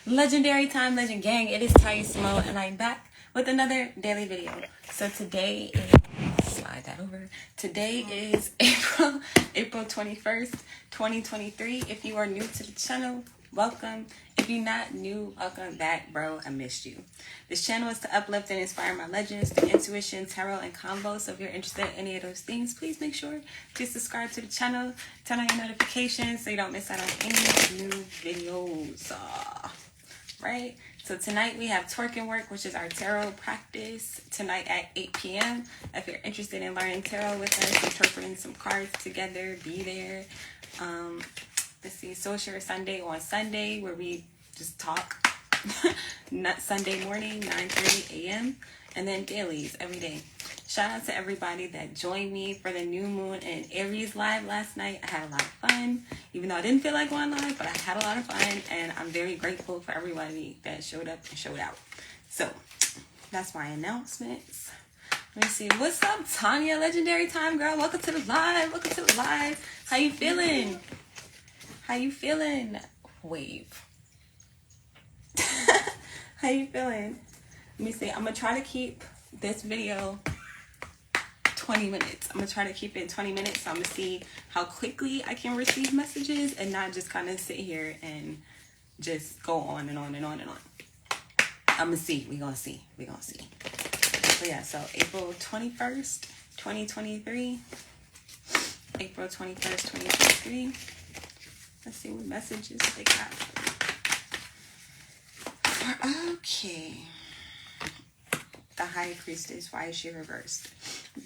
Legendary time, legend gang. It is Taismo, and I'm back with another daily video. So today is, slide that over. Today is April 21st, 2023. If you are new to the channel, welcome. If you're not new, welcome back, bro. I missed you. This channel is to uplift and inspire my legends through intuition, tarot, and combos. So if you're interested in any of those things, please make sure to subscribe to the channel, turn on your notifications so you don't miss out on any new videos. Right? So tonight we have Twerking Work, which is our tarot practice tonight at 8 p.m. If you're interested in learning tarot with us, interpreting some cards together, be there. Let's see, Social Sunday on Sunday, where we just talk. Not Sunday morning, 9:30 a.m. And then dailies every day. Shout out to everybody that joined me for the new moon and Aries live last night. I had a lot of fun, even though I didn't feel like going live, but I had a lot of fun, and I'm very grateful for everybody that showed up and showed out. So that's my announcements. Let me see. What's up, Tanya? Legendary time, girl. Welcome to the live. Welcome to the live. How you feeling? How you feeling? Wave. How you feeling? Let me see. I'm going to try to keep this video 20 minutes. I'm going to try to keep it 20 minutes. So I'm going to see how quickly I can receive messages and not just kind of sit here and just go on and on and on and on. I'm going to see. We're going to see. We're going to see. So yeah, so April 21st, 2023. April 21st, 2023. Let's see what messages they got. Okay. The High Priestess, why is she reversed?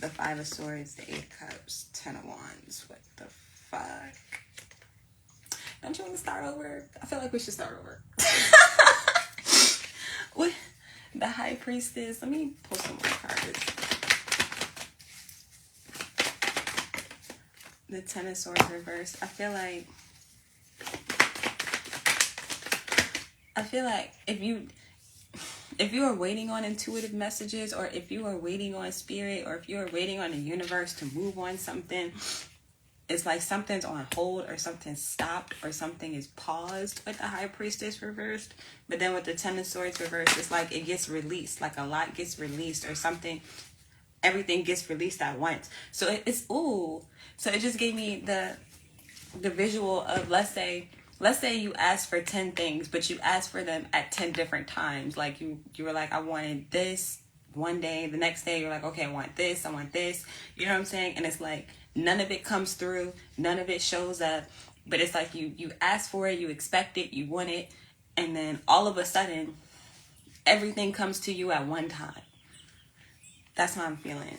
The Five of Swords, the Eight of Cups, Ten of Wands. What the fuck? Don't you want to start over? I feel like we should start over. What? The High Priestess. Let me pull some more cards. The Ten of Swords reversed. I feel like if you are waiting on intuitive messages, or if you are waiting on spirit, or if you are waiting on the universe to move on something, it's like something's on hold, or something's stopped, or something is paused with the High Priestess reversed. But then with the Ten of Swords reversed, it's like it gets released, like a lot gets released, or something, everything gets released at once. So it's ooh. So it just gave me the visual of, let's say you asked for 10 things, but you asked for them at 10 different times. Like you were like, I wanted this one day. The next day you're like, okay, I want this. You know what I'm saying? And it's like none of it comes through. None of it shows up. But it's like you asked for it, you expect it, you want it. And then all of a sudden, everything comes to you at one time. That's how I'm feeling.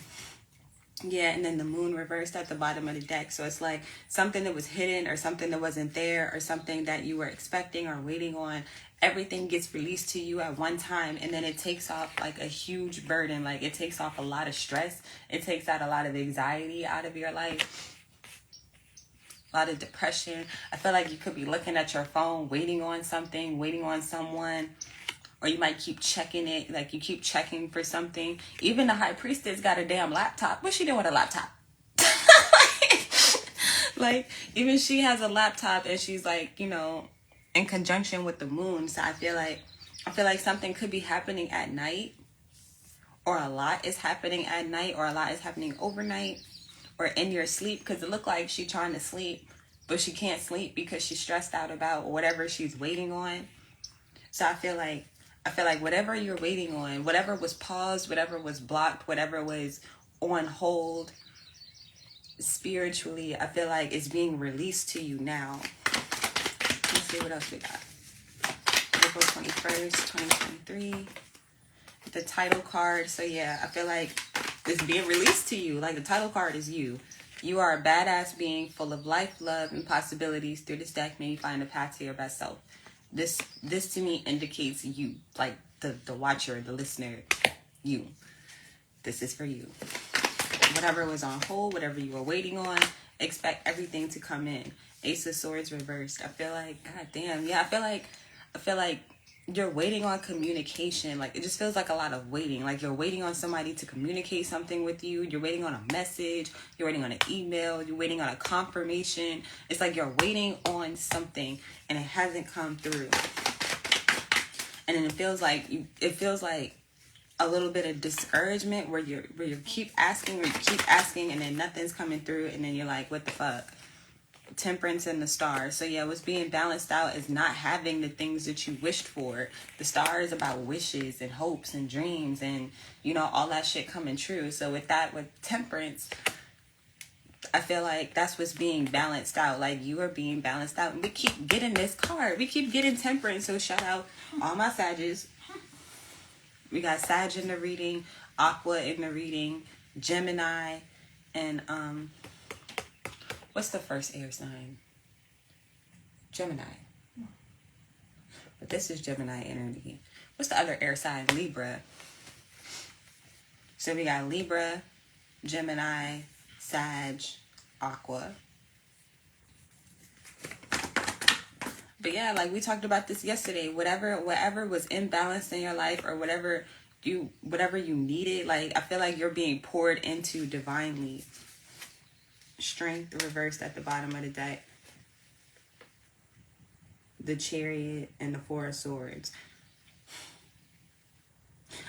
Yeah, and then the moon reversed at the bottom of the deck. So it's like something that was hidden, or something that wasn't there, or something that you were expecting or waiting on. Everything gets released to you at one time, and then it takes off like a huge burden. Like it takes off a lot of stress. It takes out a lot of anxiety out of your life. A lot of depression. I feel like you could be looking at your phone, waiting on something, waiting on someone. Or you might keep checking it, like you keep checking for something. Even the High Priestess got a damn laptop. What's she doing with a laptop? Like, even she has a laptop, and she's like, you know, in conjunction with the moon. So I feel like something could be happening at night, or a lot is happening at night, or a lot is happening overnight, or in your sleep. Because it looked like she's trying to sleep, but she can't sleep because she's stressed out about whatever she's waiting on. So I feel like whatever you're waiting on, whatever was paused, whatever was blocked, whatever was on hold, spiritually, I feel like it's being released to you now. Let's see what else we got. April 21st, 2023. The title card. So yeah, I feel like it's being released to you. Like the title card is you. You are a badass being full of life, love, and possibilities. Through this deck, may you find a path to your best self. This to me indicates you, like the watcher, the listener, you. This is for you. Whatever was on hold, whatever you were waiting on, expect everything to come in. Ace of Swords reversed. I feel like, god damn, yeah, I feel like you're waiting on communication. Like it just feels like a lot of waiting. Like you're waiting on somebody to communicate something with you. You're waiting on a message. You're waiting on an email. You're waiting on a confirmation. It's like you're waiting on something and it hasn't come through. and then it feels like a little bit of discouragement where you keep asking, and then nothing's coming through, and then you're like, what the fuck? Temperance and the stars. So yeah, what's being balanced out is not having the things that you wished for. The star is about wishes and hopes and dreams and, you know, all that shit coming true. So with temperance, I feel like that's what's being balanced out. Like, you are being balanced out. And we keep getting this card. We keep getting temperance. So shout out all my Sages. We got Sag in the reading, Aqua in the reading, Gemini, and what's the first air sign? Gemini. But this is Gemini energy. What's the other air sign? Libra. So we got Libra, Gemini, Sag, Aqua. But yeah, like we talked about this yesterday, whatever was imbalanced in your life, or whatever you needed, like I feel like you're being poured into divinely. Strength reversed at the bottom of the deck. The Chariot and the Four of Swords.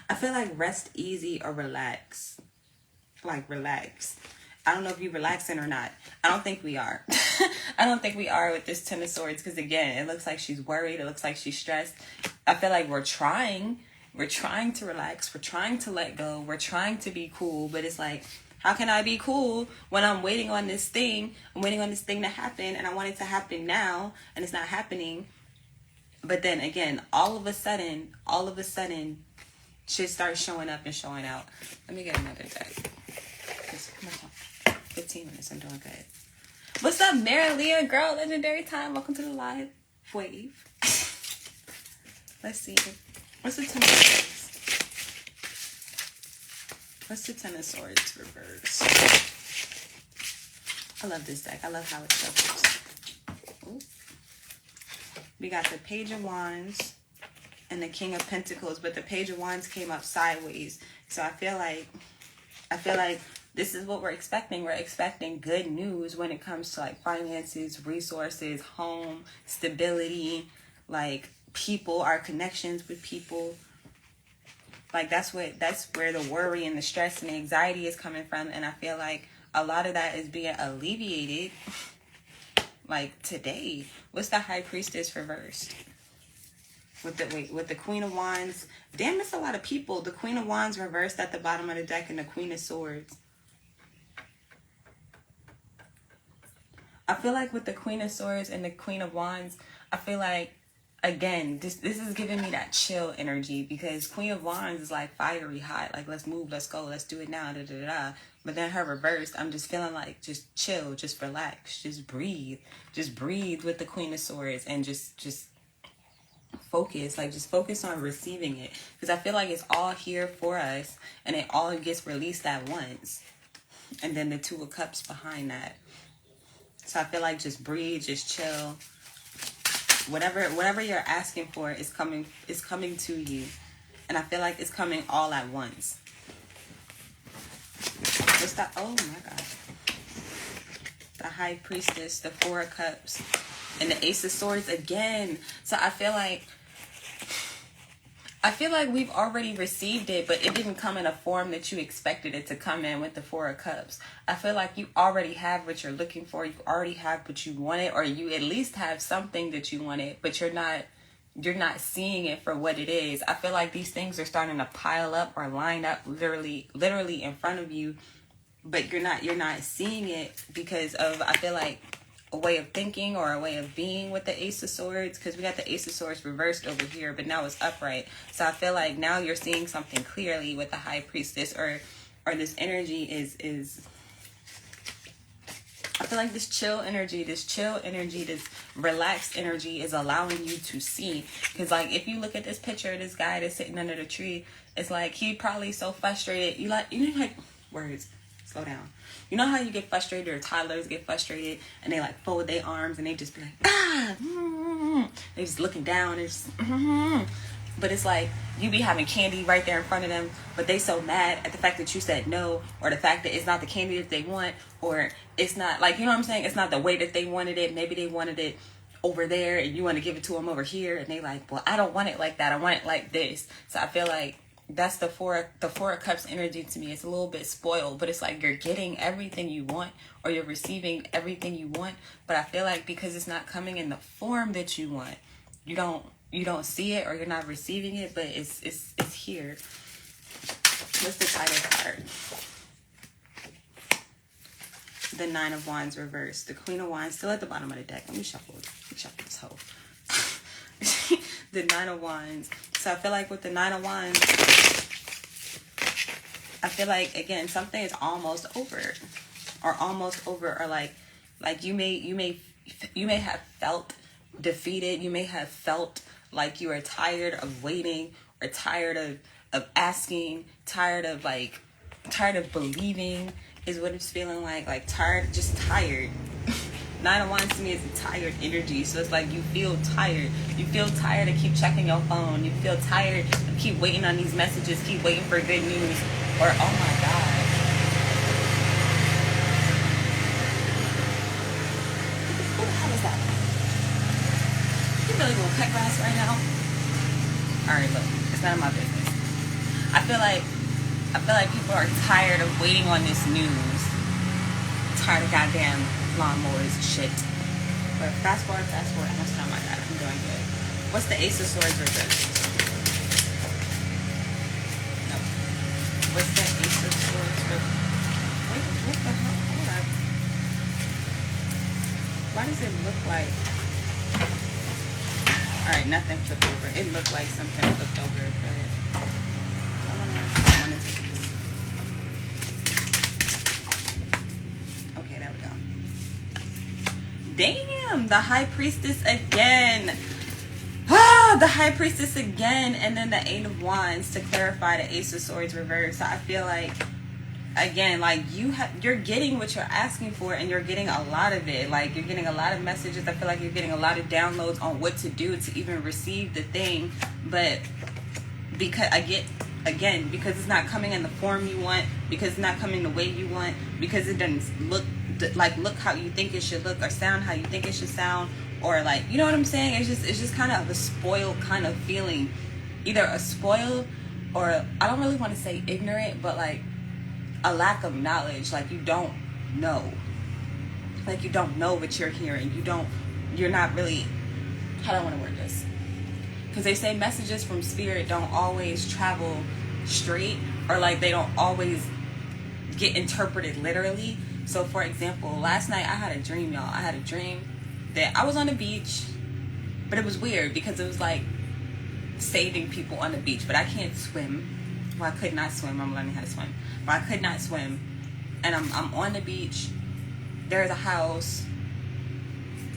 I feel like rest easy or relax. Like relax. I don't know if you're relaxing or not. I don't think we are. I don't think we are with this Ten of Swords, because again, it looks like she's worried. It looks like she's stressed. I feel like we're trying to relax. We're trying to let go. We're trying to be cool. But it's like, how can I be cool when I'm waiting on this thing? I'm waiting on this thing to happen, and I want it to happen now, and it's not happening. But then again, all of a sudden, shit starts showing up and showing out. Let me get another deck. Come on. 15 minutes, I'm doing good. What's up, Mary Leah, girl? Legendary time. Welcome to the live wave. Let's see. What's the Ten of Swords? What's the Ten of Swords reverse? I love this deck. I love how it shuffles. Ooh. We got the Page of Wands and the King of Pentacles, but the Page of Wands came up sideways. So I feel like this is what we're expecting. We're expecting good news when it comes to like finances, resources, home, stability, like people, our connections with people. Like that's where the worry and the stress and the anxiety is coming from. And I feel like a lot of that is being alleviated like today. What's the High Priestess reversed? With the Queen of Wands. Damn, that's a lot of people. The Queen of Wands reversed at the bottom of the deck, and the Queen of Swords. I feel like with the Queen of Swords and the Queen of Wands, I feel like, again, this is giving me that chill energy, because Queen of Wands is like fiery hot, like let's move, let's go, let's do it now, da da da. But then her reversed, I'm just feeling like just chill, just relax, just breathe with the Queen of Swords, and just focus, like just focus on receiving it, because I feel like it's all here for us, and it all gets released at once. And then the Two of Cups behind that. So I feel like just breathe, just chill. Whatever you're asking for is coming to you. And I feel like it's coming all at once. What's that? Oh my God. The High Priestess, the Four of Cups, and the Ace of Swords again. So I feel like we've already received it, but it didn't come in a form that you expected it to come in with the Four of Cups. I feel like you already have what you're looking for. You already have what you wanted, or you at least have something that you wanted, but you're not seeing it for what it is. I feel like these things are starting to pile up or line up literally in front of you, but you're not seeing it because of, I feel like, a way of thinking or a way of being with the Ace of Swords, because we got the Ace of Swords reversed over here, but now it's upright. So I feel like now you're seeing something clearly with the High Priestess, or this energy is I feel like this chill energy, this relaxed energy is allowing you to see. Because like if you look at this picture of this guy that's sitting under the tree, it's like he probably so frustrated. You know, words, slow down. You know how you get frustrated, or toddlers get frustrated, and they like fold their arms and they just be like, they just looking down. But it's like you be having candy right there in front of them, but they so mad at the fact that you said no, or the fact that it's not the candy that they want, or it's not like, you know what I'm saying? It's not the way that they wanted it. Maybe they wanted it over there, and you want to give it to them over here, and they like, well, I don't want it like that, I want it like this. So I feel like that's the four of cups energy to me. It's a little bit spoiled, but it's like you're getting everything you want, or you're receiving everything you want, but I feel like because it's not coming in the form that you want, you don't see it, or you're not receiving it, but it's here. What's the title card? The Nine of Wands reversed. The Queen of Wands still at the bottom of the deck. Let me shuffle this hoe. The Nine of Wands. So I feel like with the Nine of Wands, I feel like, again, something is almost over, or like you may have felt defeated. You may have felt like you are tired of waiting, or tired of asking, tired of believing is what it's feeling like tired, just tired. Nine of Wands to me is a tired energy. So it's like you feel tired. You feel tired to keep checking your phone. You feel tired to keep waiting on these messages, keep waiting for good news. Or, oh my God. What the hell is that? You really gonna cut grass right now? Alright, look. It's none of my business. I feel like people are tired of waiting on this news. Tired of goddamn lawnmowers and shit. But fast forward. Oh my God, I'm doing good. What's the Ace of Swords reversed? No. What's the Ace of Swords reversed? Wait, what the hell? Hold up. Why does it look like... Alright, nothing flipped over. It looked like something flipped over, but... I want to take this. Okay, there we go. Damn, the High Priestess again. The High Priestess again, and then the Eight of Wands to clarify the Ace of Swords reversed. So I feel like, again, like you're getting what you're asking for, and you're getting a lot of it. Like you're getting a lot of messages. I feel like you're getting a lot of downloads on what to do to even receive the thing. But because because it's not coming in the form you want, because it's not coming the way you want, because it doesn't look how you think it should look, or sound how you think it should sound, or like, you know what I'm saying? It's just kind of a spoiled kind of feeling. Either a spoiled, or I don't really want to say ignorant, but like a lack of knowledge. Like you don't know. Like you don't know what you're hearing. You're not really, how do I want to word this? Because they say messages from spirit don't always travel straight, or like they don't always get interpreted literally. So for example, last night I had a dream, y'all. I had a dream that I was on the beach, but it was weird because it was like saving people on the beach, but I can't swim. Well, I could not swim. I'm learning how to swim, but I could not swim. And I'm on the beach. There's a house,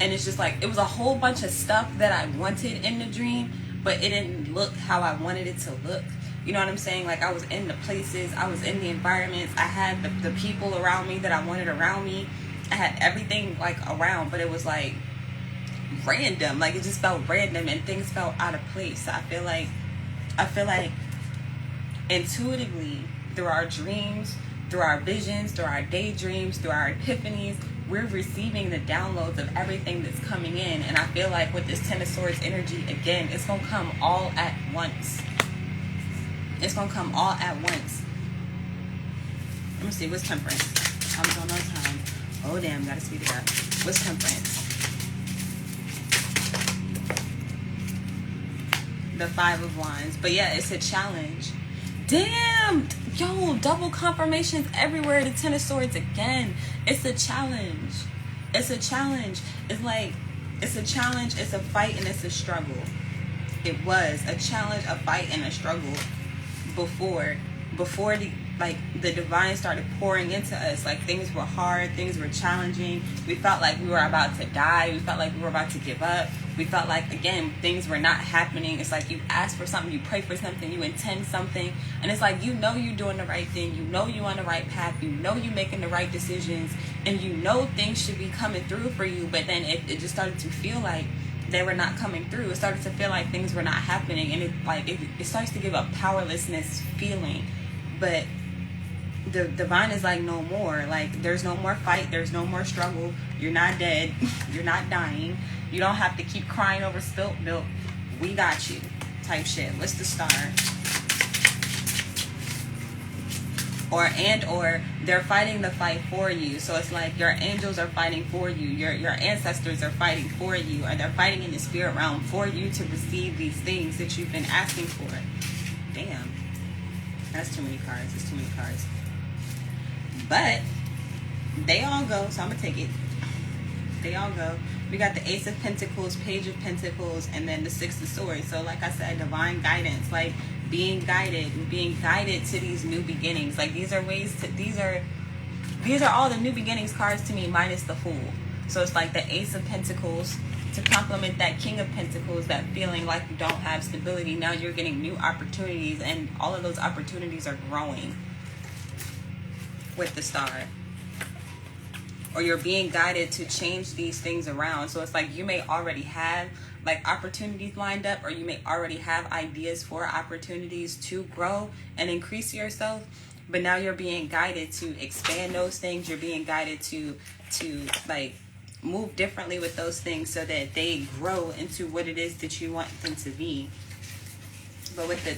and it's just like, it was a whole bunch of stuff that I wanted in the dream, but it didn't look how I wanted it to look. You know what I'm saying? Like I was in the places, I was in the environments, I had the people around me that I wanted around me. I had everything like around, but it was like random. Like it just felt random, and things felt out of place. So I feel like intuitively, through our dreams, through our visions, through our daydreams, through our epiphanies, we're receiving the downloads of everything that's coming in. And I feel like with this Ten of Swords energy, again, it's going to come all at once. It's going to come all at once. Let me see. What's Temperance? I'm on time. Oh, damn. Got to speed it up. What's Temperance? The Five of Wands. But yeah, it's a challenge. Damn. Yo, double confirmations everywhere. The Ten of Swords again. It's a challenge. It's a challenge. It's like, it's a challenge, it's a fight, and it's a struggle. It was a challenge, a fight, and a struggle before the divine started pouring into us. Like things were hard, things were challenging. We felt like we were about to die. We felt like we were about to give up. We felt like, again, things were not happening. It's like you ask for something, you pray for something, you intend something, and it's like, you know, you're doing the right thing, you know you're on the right path, you know you're making the right decisions, and you know things should be coming through for you, but then it just started to feel like they were not coming through. It started to feel like things were not happening, and it starts to give a powerlessness feeling. But the divine is like, no more. Like, there's no more fight. There's no more struggle. You're not dead. You're not dying. You don't have to keep crying over spilt milk. We got you. Type shit. What's the star? Or they're fighting the fight for you. So it's like your angels are fighting for you. Your ancestors are fighting for you. Or they're fighting in the spirit realm for you to receive these things that you've been asking for. Damn. That's too many cards. It's too many cards. But they all go. So I'm going to take it. They all go. We got the Ace of Pentacles, Page of Pentacles, and then the Six of Swords. So like I said, divine guidance. Like, being guided to these new beginnings. Like, these are all the new beginnings cards to me, minus the Fool. So it's like the Ace of Pentacles to complement that King of Pentacles, that feeling like you don't have stability. Now you're getting new opportunities, and all of those opportunities are growing with the Star. Or you're being guided to change these things around. So it's like you may already have like opportunities lined up, or you may already have ideas for opportunities to grow and increase yourself, but now you're being guided to expand those things. You're being guided to like move differently with those things so that they grow into what it is that you want them to be. But with the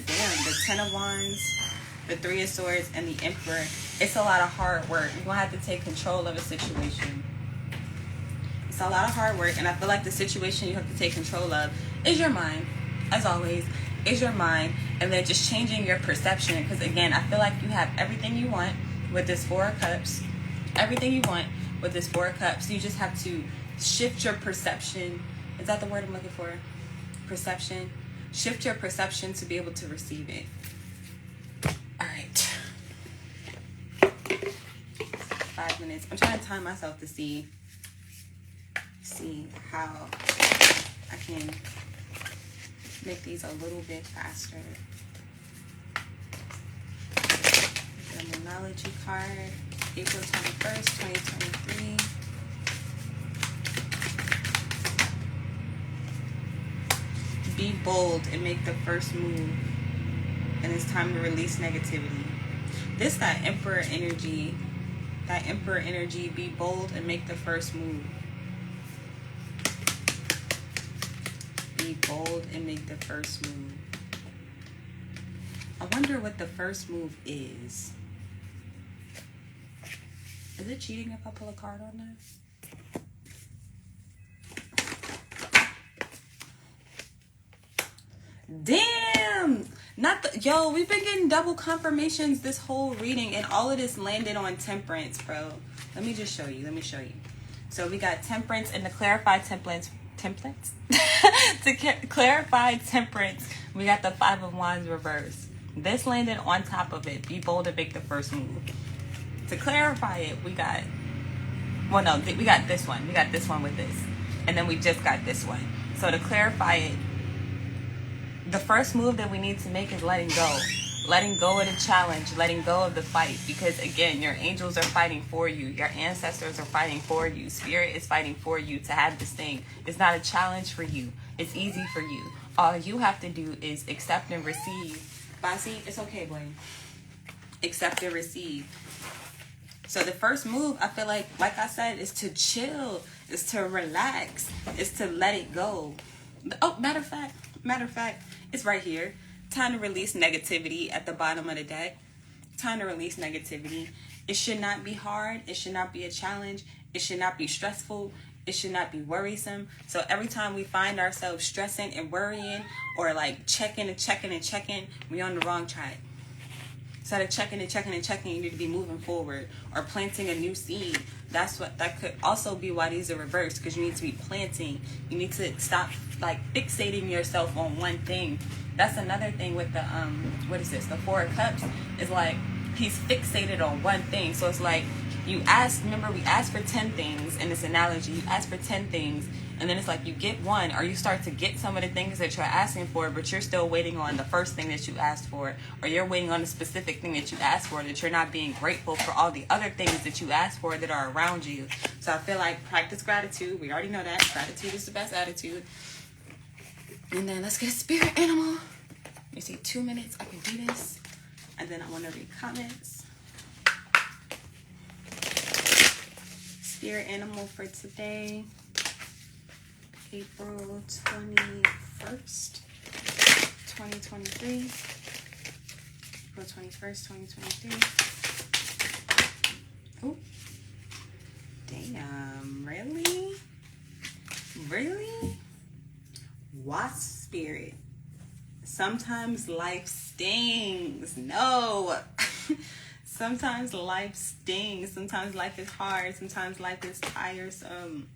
Ten of Wands, the Three of Swords, and the Emperor, it's a lot of hard work. You're gonna have to take control of a situation. It's a lot of hard work, and I feel like the situation you have to take control of is your mind, as always, is your mind, and then just changing your perception. Because again, I feel like you have everything you want with this Four of Cups, everything you want with this Four of Cups. You just have to shift your perception. Is that the word I'm looking for? Perception. Shift your perception to be able to receive it. All right. 5 minutes. I'm trying to time myself to see how I can make these a little bit faster. The Numerology card, April 21st, 2023. Be bold and make the first move. And it's time to release negativity. That Emperor energy. That Emperor energy. Be bold and make the first move. Be bold and make the first move. I wonder what the first move is. Is it cheating if I pull a card on that? Damn! Yo, we've been getting double confirmations this whole reading, and all of this landed on Temperance, bro. Let me just show you. So we got Temperance and the clarified templates. To clarify Temperance, we got the Five of Wands reverse. This landed on top of it. Be bold and make the first move. To clarify it, we got this one. We got this one with this. And then we just got this one. So to clarify it, the first move that we need to make is letting go. Letting go of the challenge, letting go of the fight. Because again, your angels are fighting for you. Your ancestors are fighting for you. Spirit is fighting for you to have this thing. It's not a challenge for you. It's easy for you. All you have to do is accept and receive. Bossy, it's okay, boy. Accept and receive. So the first move, I feel like I said, is to chill. Is to relax. Is to let it go. Oh, matter of fact, it's right here. Time to release negativity at the bottom of the deck. Time to release negativity. It should not be hard. It should not be a challenge. It should not be stressful. It should not be worrisome. So every time we find ourselves stressing and worrying, or like checking, we on the wrong track. Instead of checking, you need to be moving forward or planting a new seed. That could also be why these are reversed, because you need to be planting. You need to stop like fixating yourself on one thing. That's another thing with the the Four of Cups, is like he's fixated on one thing. So it's like we asked for 10 things in this analogy. You ask for 10 things, and then it's like you get one, or you start to get some of the things that you're asking for, but you're still waiting on the first thing that you asked for, or you're waiting on a specific thing that you asked for, that you're not being grateful for all the other things that you asked for that are around you. So I feel like practice gratitude. We already know that. Gratitude is the best attitude. And then let's get a spirit animal. Let me see, 2 minutes. I can do this. And then I want to read comments. spirit animal for today, April 21st, 2023. April 21st, 2023. Oh, damn, really? Really? Wasp spirit. Sometimes life stings. No. Sometimes life stings. Sometimes life is hard. Sometimes life is tiresome.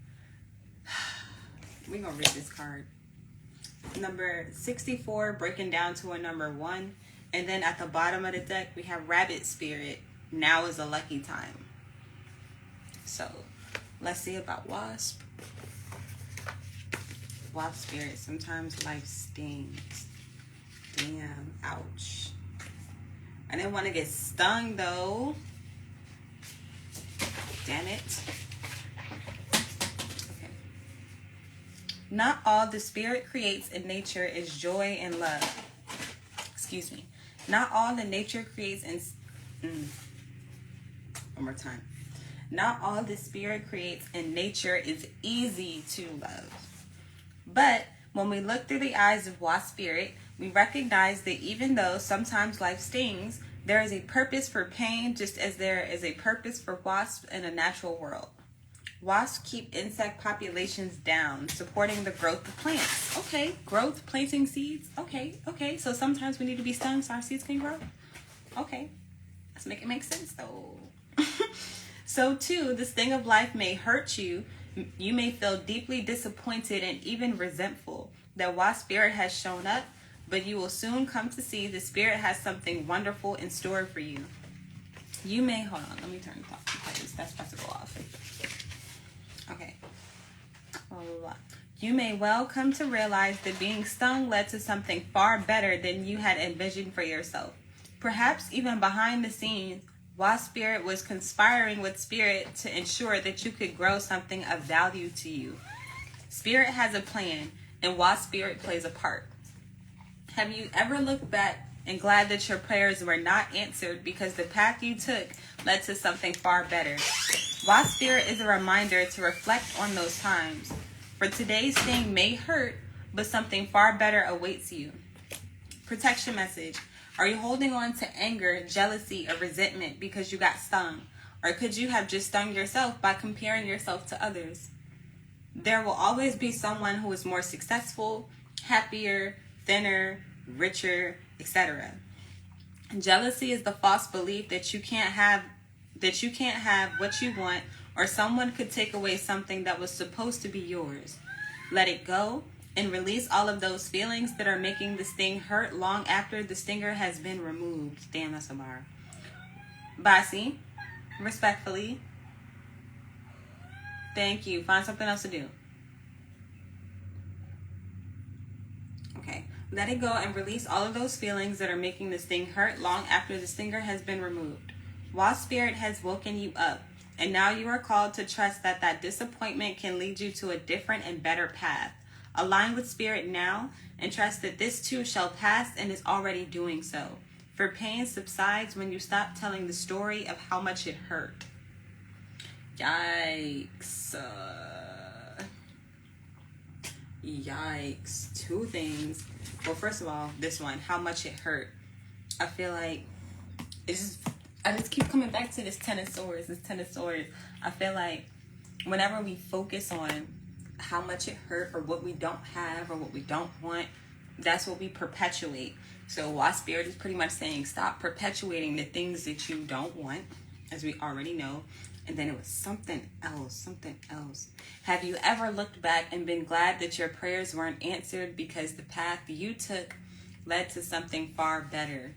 We're going to read this card. Number 64 breaking down to a number 1. And then at the bottom of the deck, we have rabbit spirit. Now is a lucky time. So let's see about wasp. Wasp spirit. Sometimes life stings. Damn. Ouch. I didn't want to get stung though. Damn it. Okay. Not all the spirit creates in nature is joy and love. Excuse me. Not all the nature creates in... One more time. Not all the spirit creates in nature is easy to love. But when we look through the eyes of wasp spirit, we recognize that even though sometimes life stings, there is a purpose for pain just as there is a purpose for wasps in a natural world. Wasps keep insect populations down, supporting the growth of plants. Okay, growth, planting seeds. Okay. So sometimes we need to be stung so our seeds can grow. Okay, let's make it make sense though. So too, the sting of life may hurt you. You may feel deeply disappointed and even resentful that wasp spirit has shown up, but you will soon come to see the spirit has something wonderful in store for you. You may, hold on, let me turn it off because that's supposed to go off. Okay. Blah, blah, blah. You may well come to realize that being stung led to something far better than you had envisioned for yourself. Perhaps even behind the scenes, wasp spirit was conspiring with spirit to ensure that you could grow something of value to you. Spirit has a plan, and wasp spirit plays a part. Have you ever looked back and glad that your prayers were not answered because the path you took led to something far better? Wasp spirit is a reminder to reflect on those times. For today's thing may hurt, but something far better awaits you. Protection message. Are you holding on to anger, jealousy, or resentment because you got stung? Or could you have just stung yourself by comparing yourself to others? There will always be someone who is more successful, happier, thinner, richer, etc. Jealousy is the false belief that you can't have what you want, or someone could take away something that was supposed to be yours. Let it go and release all of those feelings that are making the sting hurt long after the stinger has been removed. Damn, that's a bar. Basi, respectfully. Thank you. Find something else to do. Okay. Let it go and release all of those feelings that are making the sting hurt long after the stinger has been removed. Wasp spirit has woken you up, and now you are called to trust that that disappointment can lead you to a different and better path. Align with spirit now and trust that this too shall pass and is already doing so. For pain subsides when you stop telling the story of how much it hurt. Yikes. Yikes. Two things. Well, first of all, this one, how much it hurt. I feel like I just keep coming back to this Ten of Swords. I feel like whenever we focus on how much it hurt or what we don't have or what we don't want, that's what we perpetuate. So Wasp Spirit is pretty much saying stop perpetuating the things that you don't want, as we already know. And then it was something else. Have you ever looked back and been glad that your prayers weren't answered because the path you took led to something far better?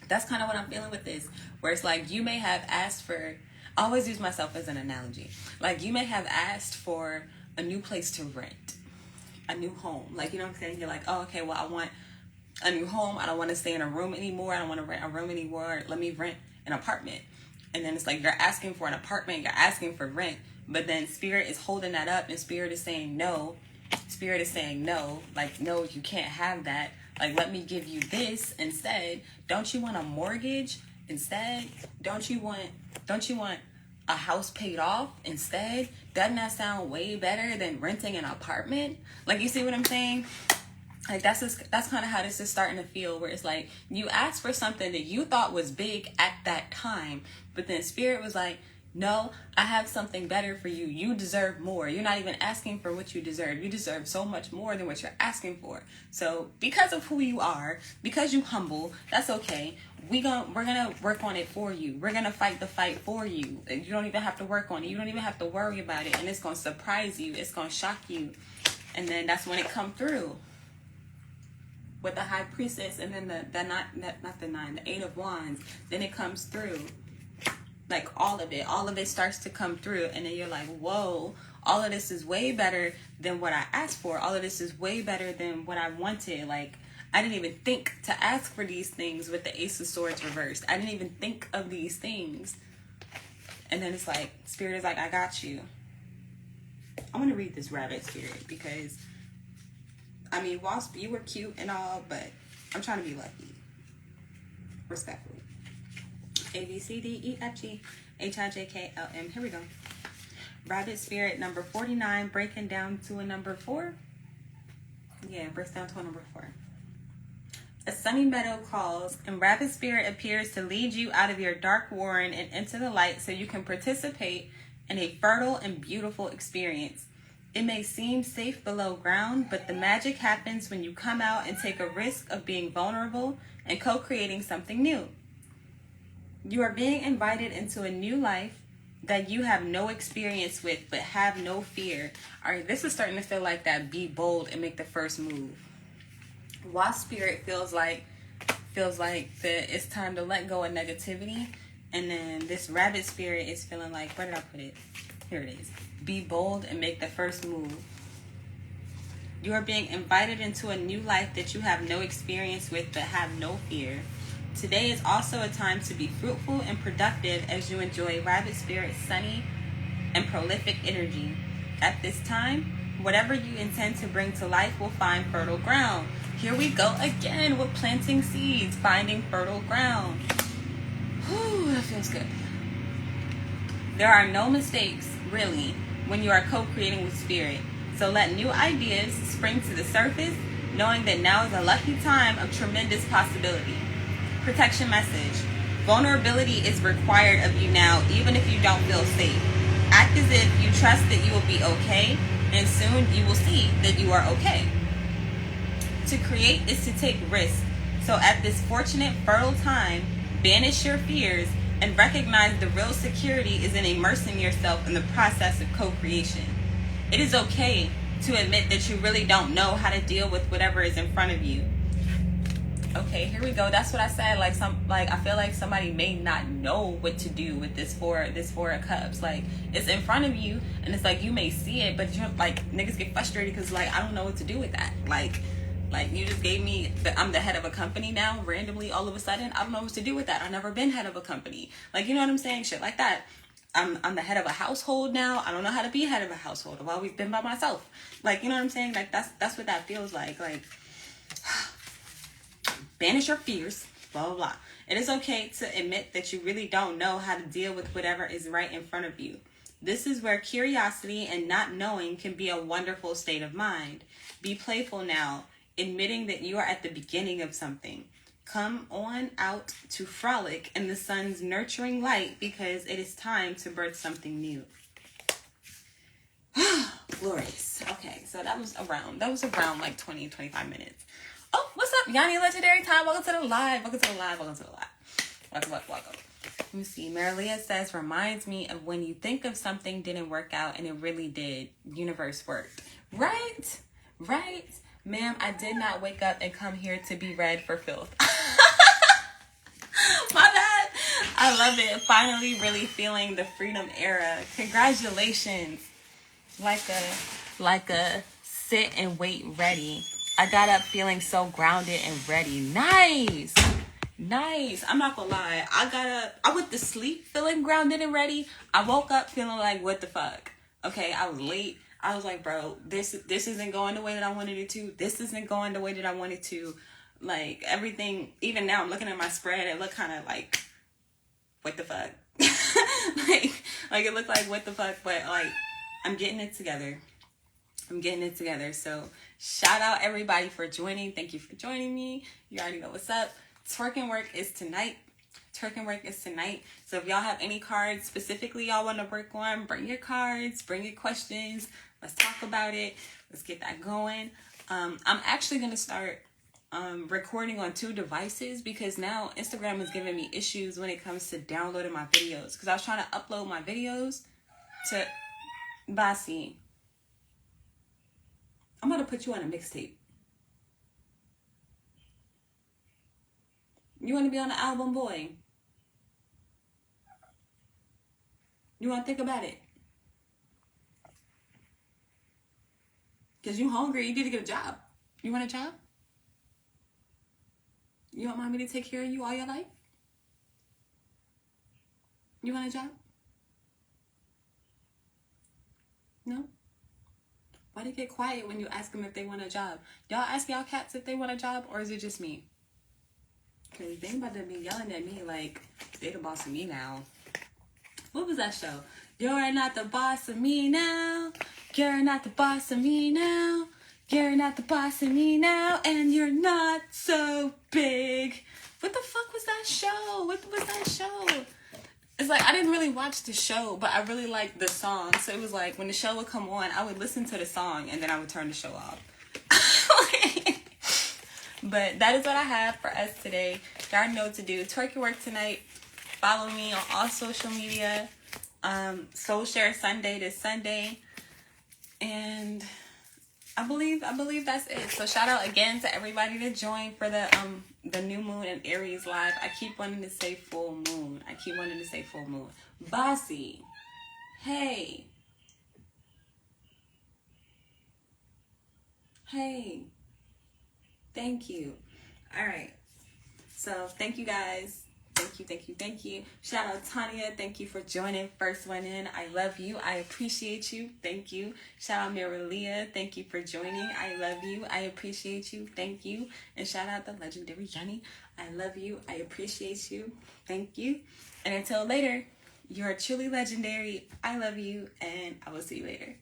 That's kind of what I'm feeling with this, where it's like you may have asked for, I always use myself as an analogy, like you may have asked for a new place to rent, a new home. Like, you know what I'm saying? You're like, oh, okay, well, I want a new home. I don't want to stay in a room anymore. I don't want to rent a room anymore. Let me rent an apartment. And then it's like you're asking for an apartment, you're asking for rent, but then Spirit is holding that up and Spirit is saying no. Spirit is saying no, like, no, you can't have that. Like, let me give you this instead. Don't you want a mortgage instead? Don't you want a house paid off instead? Doesn't that sound way better than renting an apartment? Like, you see what I'm saying? Like, that's kind of how this is starting to feel, where it's like you asked for something that you thought was big at that time, but then Spirit was like, no, I have something better for you. You deserve more. You're not even asking for what you deserve. You deserve so much more than what you're asking for. So because of who you are, because you humble, that's okay. We're gonna work on it for you. We're gonna fight the fight for you. You don't even have to work on it. You don't even have to worry about it. And it's gonna surprise you. It's gonna shock you. And then that's when it come through with the High Priestess, and then the 8 of Wands. Then it comes through. Like, all of it starts to come through, and then you're like, whoa, all of this is way better than what I asked for. All of this is way better than what I wanted. Like, I didn't even think to ask for these things with the Ace of Swords reversed. I didn't even think of these things. And then it's like, Spirit is like, I got you. I'm going to read this Rabbit, Spirit, because, I mean, Wasp, you were cute and all, but I'm trying to be lucky. Respectfully. A, B, C, D, E, F, G, H, I, J, K, L, M. Here we go. Rabbit, Spirit, number 49, breaking down to a number 4. Yeah, breaks down to a number 4. A sunny meadow calls, and Rabbit Spirit appears to lead you out of your dark warren and into the light so you can participate in a fertile and beautiful experience. It may seem safe below ground, but the magic happens when you come out and take a risk of being vulnerable and co-creating something new. You are being invited into a new life that you have no experience with, but have no fear. All right, this is starting to feel like that be bold and make the first move. Wasp Spirit feels like it's time to let go of negativity. And then this Rabbit Spirit is feeling like, where did I put it? Here it is. Be bold and make the first move. You are being invited into a new life that you have no experience with, but have no fear. Today is also a time to be fruitful and productive as you enjoy Rabbit Spirit's sunny and prolific energy. At this time, whatever you intend to bring to life will find fertile ground. Here we go again with planting seeds, finding fertile ground. Whew, that feels good. There are no mistakes, really, when you are co-creating with Spirit. So let new ideas spring to the surface, knowing that now is a lucky time of tremendous possibility. Protection message. Vulnerability is required of you now, even if you don't feel safe. Act as if you trust that you will be okay, and soon you will see that you are okay. To create is to take risks. So at this fortunate, fertile time, banish your fears and recognize the real security is in immersing yourself in the process of co-creation. It is okay to admit that you really don't know how to deal with whatever is in front of you. Okay, here we go. That's what I said. I feel like somebody may not know what to do with this four of Cups. Like, it's in front of you, and it's like you may see it, but you're like, niggas get frustrated because like I don't know what to do with that. Like you just gave me I'm the head of a company now, randomly, all of a sudden. I don't know what to do with that. I've never been head of a company. Like, you know what I'm saying? Shit like that. I'm the head of a household now. I don't know how to be head of a household. I've always been by myself. Like, you know what I'm saying? Like, that's what that feels like. Like, banish your fears, blah, blah, blah. It is okay to admit that you really don't know how to deal with whatever is right in front of you. This is where curiosity and not knowing can be a wonderful state of mind. Be playful now, admitting that you are at the beginning of something. Come on out to frolic in the sun's nurturing light because it is time to birth something new. Glorious. Okay, so that was around like 20, 25 minutes. Oh, what's up, Yanni Legendary Time? Welcome to the live. Welcome to the live. Welcome. Let me see. Marilia says, reminds me of when you think of something didn't work out and it really did. Universe worked. Right? Ma'am, I did not wake up and come here to be read for filth. My bad. I love it. Finally really feeling the freedom era. Congratulations. Like a sit and wait ready. I got up feeling so grounded and ready. Nice. I'm not gonna lie. I went to sleep feeling grounded and ready. I woke up feeling like, what the fuck? Okay, I was late. I was like, bro, this isn't going the way that I wanted it to. This isn't going the way that I wanted to. Like, everything, even now I'm looking at my spread, it looked kind of like, what the fuck? like it looked like what the fuck, but like I'm getting it together. So shout out everybody for joining. Thank you for joining me. You already know what's up. Twerk Work is tonight. So if y'all have any cards specifically y'all want to work on, bring your cards, bring your questions. Let's talk about it. Let's get that going. I'm actually going to start recording on 2 devices because now Instagram is giving me issues when it comes to downloading my videos. Because I was trying to upload my videos to Basi. I'm going to put you on a mixtape. You want to be on the album, boy? You want to think about it? Because you hungry, you need to get a job. You want a job? You want mommy to take care of you all your life? You want a job? No? Why do you get quiet when you ask them if they want a job? Y'all ask y'all cats if they want a job, or is it just me? Because they about to be yelling at me like, they the boss of me now. What was that show? You're not the boss of me now. You're not the boss of me now. You're not the boss of me now. And you're not so big. What the fuck was that show? What was that show? It's like, I didn't really watch the show, but I really liked the song. So it was like, when the show would come on, I would listen to the song, and then I would turn the show off. But that is what I have for us today. Y'all know what to do. Twerk Your Work tonight. Follow me on all social media. Soul Share Sunday this Sunday. And I believe that's it. So shout out again to everybody that joined for the new moon and Aries live. I keep wanting to say full moon. Bossy. Hey. Thank you. All right. So thank you guys. Thank you. Shout out Tanya. Thank you for joining. First one in. I love you. I appreciate you. Thank you. Shout out Miralia. Thank you for joining. I love you. I appreciate you. Thank you. And shout out the legendary Yanni. I love you. I appreciate you. Thank you. And until later, you're truly legendary. I love you. And I will see you later.